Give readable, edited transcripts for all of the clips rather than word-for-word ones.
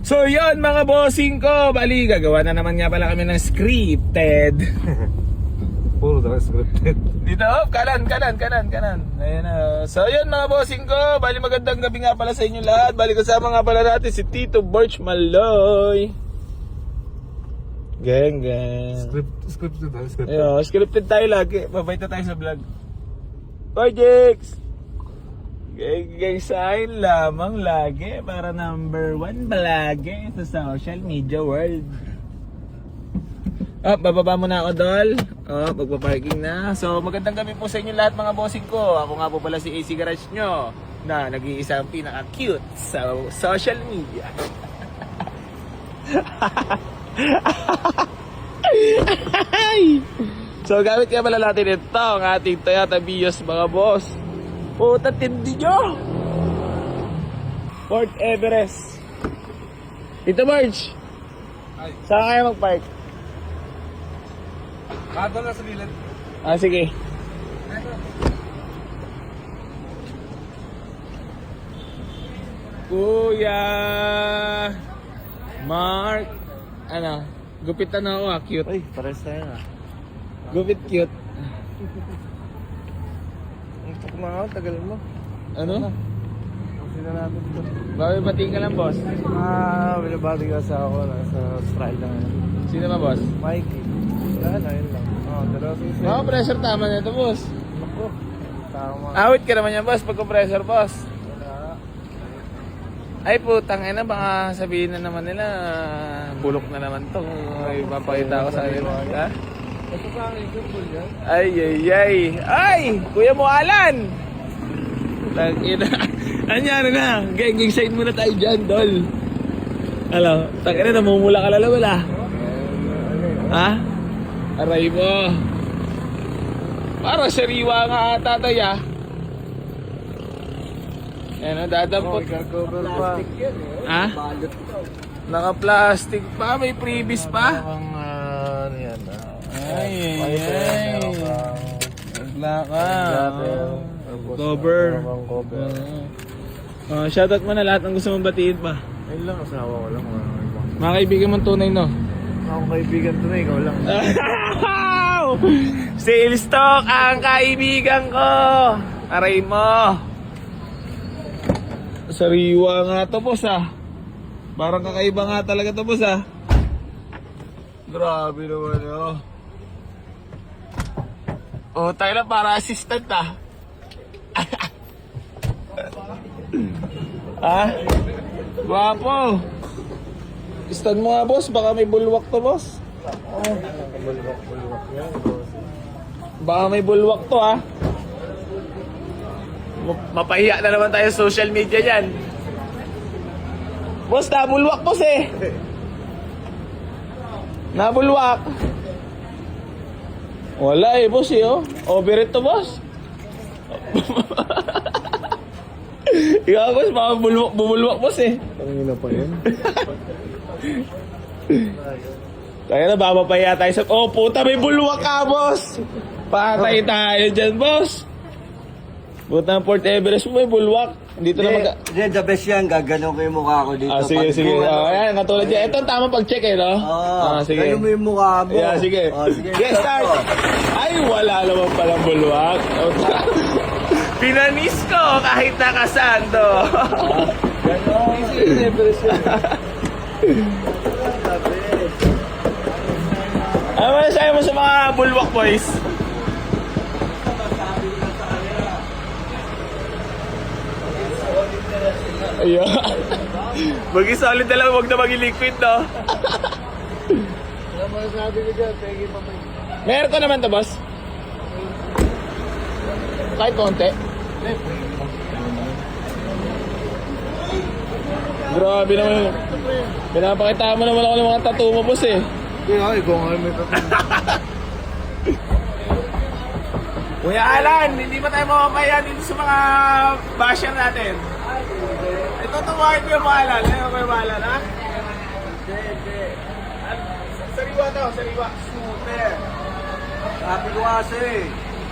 So yun mga bossing ko, bali gagawa na naman nga pala kami ng scripted. Puro talaga scripted. Dito, kanan. Ayan na. So yun mga bossing ko, bali magandang gabi nga pala sa inyo lahat. Bali kasama nga pala natin si Tito Birch Maloy. Gang. Scripted tayo, scripted. Ayun, scripted tayo lagi. Mabait na tayo sa vlog. Projects! Gang sign lamang lagi para number 1 palagi sa social media world. Bababa muna ako, Dol. Magpa-parking na. So, magandang gabi po sa inyo lahat mga bossing ko. Ako nga po pala si AC Garage nyo na nag-iisang pinaka-cute sa social media. So, gamit nga pala natin ito ang ating Toyota Vios mga boss. Puta, tindi nyo! Fort Everest. Ito, Marge. Ay. Saan kayo mag-park? Doon na sa gilid. Sige. Kuya Mark. Ano? Gupitan na ako cute. Ay, pares tayo na. Gupit cute. Ang tukma ako, tagal mo. Ano? Sino natin ito? Bawi batiin ka lang, boss. Binabati ka sa ako na sa Australia lang. Sino ba, boss? Mikey. Wala na, yun lang. Dalawa susi. Pressure tama na ito, boss. Ako. Tama. Awit ka naman yan, boss, pag compressor, boss. Wala. Ay putang ina, baka sabihin na naman nila bulok na naman to. Ay, papakita ko sa kanila. Ha? Ito pa ang example yan. Ay, Kuya mo Alan. Tangina. Anyari na. Gang side muna tayo dyan, Dol. Alam, tangina namumula ka lalawal ah. Ha? Aray mo. Para sariwa nga ata tayo ah. Ayan, dadampot. Cover pa. Ha? Naka-plastic pa, may previous pa. Ang ano yan. Ay. Nagla ka. Cover. Cover. Shoutout mo na lahat ng gusto mong batiin pa. Ayun lang, asawa ko lang. Mga kaibigan mong tunay, no? Akong kaibigan to na, ikaw lang. Sales talk ang kaibigan ko. Aray mo. Sariwa nga to, boss ah. Parang kakaiba nga talaga to, boss ah. Grabe naman oh. Oh, tayo lang para assistant ah. Ah? Guwapo. Stand mo nga, boss. Baka may bulwak to, boss. Bulwak yan, boss. Baka may bulwak to, ah. Mapahiya na naman tayo sa social media dyan. Boss, nabulwak, boss eh. Nabulwak. Wala eh, boss eh, oh. Overheat to, boss. Ikaw, boss, baka bumulwak, boss eh. Tangina pa yun. Kaya na, mapapahiya tayo sa... Oh, puta, may bulwak ka, boss. Patay tayo dyan, boss. Buta ng Fort Everest mo, may bulwak. Dito na mag... Hindi, the best yan. Gagano ko yung mukha ko dito. Sige. Ayan, katulad yan. Ito ang tamang pag-check eh, no? Sige. Gano mo yung mukha mo. Yeah, sige. Sige, Yes, start! Ay, wala naman palang bulwak. Pinanis ko kahit nakasando. Gano. Sige, Everest yan. Ano ba sa'yo mo sa mga bulwak, boys? Ayun. Maging solid na lang, huwag na maging liquid, no? Ano mo sabi ko dyan? Pegi pa may... Meron ko naman to, boss. Kahit konti. Grabe naman yun. Pinapakita mo naman ako ng mga tattoo mo, boss eh. Ikaw nga may tatlo. Kuya Alan, hindi ba tayo mamamaya dito sa mga basher natin? Ito tumahin ko yung mga Alan. Ano ko yung mga Alan, ha? Hindi. Sariwa to, sariwa. Super. Sabi ko kasi,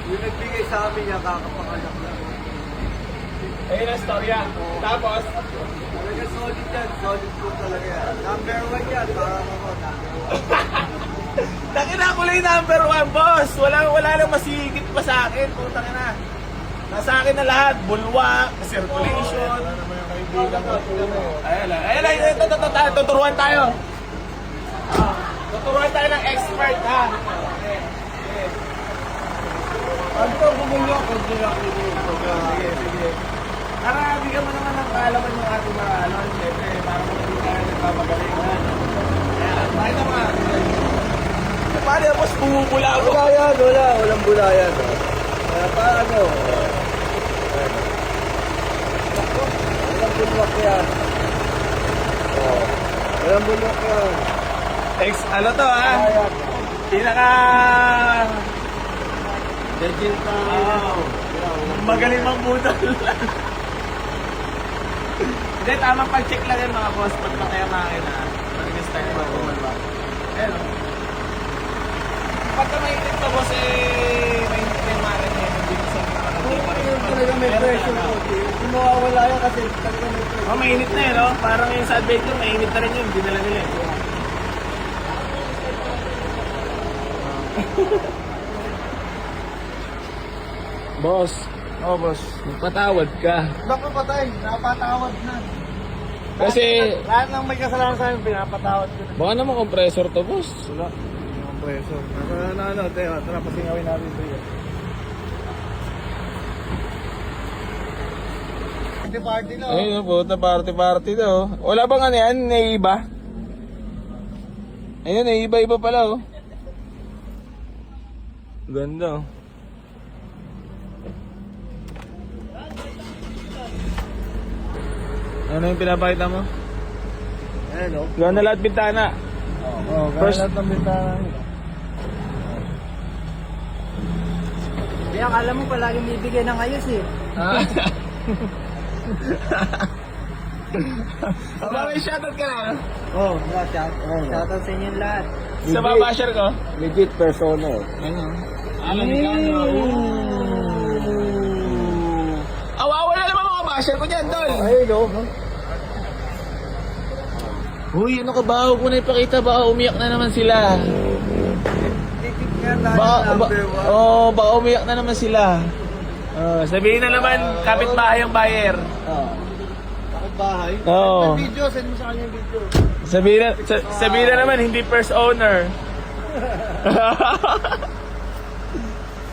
yung nagbigay sa amin niya, kakapanganak lang. Ayun ang storya. Tapos, Talaga solid yan. Solid po talaga yan. Number 1 yan. Parang ako, number 1. Tangina ko lang yung number 1, boss. Wala nang masigit pa sa akin. Putang ina. Nasa akin na lahat. Bulwa, circulation. Ayun lang. Ito, tuturuan tayo. Tuturuan tayo ng expert, ha? Ano to, bumulok? Hindi na ako Sige. Para bigyan mo naman ng kaalaman yung ating mga ano, siyempre, para hindi tayo nagpapagaling na. Ayan, makita mo nga. Paano yung boss, bumubula ako? Wala yan, wala. Walang bula yan. Kaya paano? Walang bulwak yan. Oh. Walang bulwak yan. Ano to, ha? Kaya. Pinaka... Virgin pa. Magaling mang budol. Hindi, tamang pag-check lang yan mga boss. Pag makayamakin ha. Pag-guess tayo mga bumalwa. Ayan o. Pagka mainit pa boss mainit na yung makin eh. Hindi sa Talaga may pressure po. Hindi mawawala yan kasi talaga may pressure. mainit na no? Parang yung sa advent yun, mainit na rin yun. Hindi nila nila eh. Boss. Oh, boss. Patawad ka. Naku patay, napatawad na. Kasi, Lahat ng may kasalanan sa akin, pinapatawad ko na. baka naman compressor to, boss. Wala. Yung preso. Ano, tara, pasingawin natin ito yun. Party na. Ayun, puta, party to. Wala bang ano yan, naiiba? Ayun, naiiba-iba pala, oh. Ganda, oh. Ano yung pinapakita mo? Ayan o. Ganda lahat bintana. Oh, First- lahat ng bintana. Kaya akala mo palagi bibigay ng ayos eh. Aba, may shoutout ka na, no? Oh, shout. Shoutout sa inyo lahat. Sa babasher ko. Legit persona. Ayun, alam ni Kano. Awawa na naman mga basher ko dyan, tol. Ayun o. Uy, ano ka ba? Huwag ko na ipakita. Baka umiyak na naman sila. Legit nga tayo number 1. Baka umiyak na naman sila. Sabihin na naman, kapitbahay ang buyer. Bakit bahay? Oo. May video, send mo sa kanya yung video. Sabihin na naman, hindi first owner.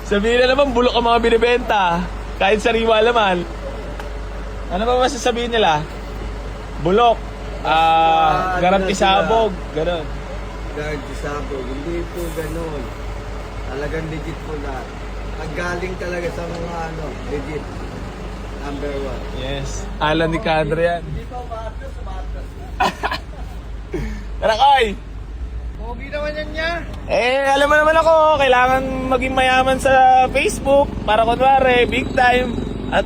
Sabihin na naman, bulok ang mga binibenta. Kahit sariwa naman. Ano ba masasabihin nila? Bulok. Garanti sabog. Ganon. Guard sabog. Hindi po ganun. Talagang legit po lahat. Naggaling talaga sa mga legit. Number 1. Yes. Alan ni Cadre yan. Hindi pa umaatras, umaatras. Tara, Koy! Pogi naman yan niya. Alam mo naman ako, kailangan maging mayaman sa Facebook para kunwari, big time. At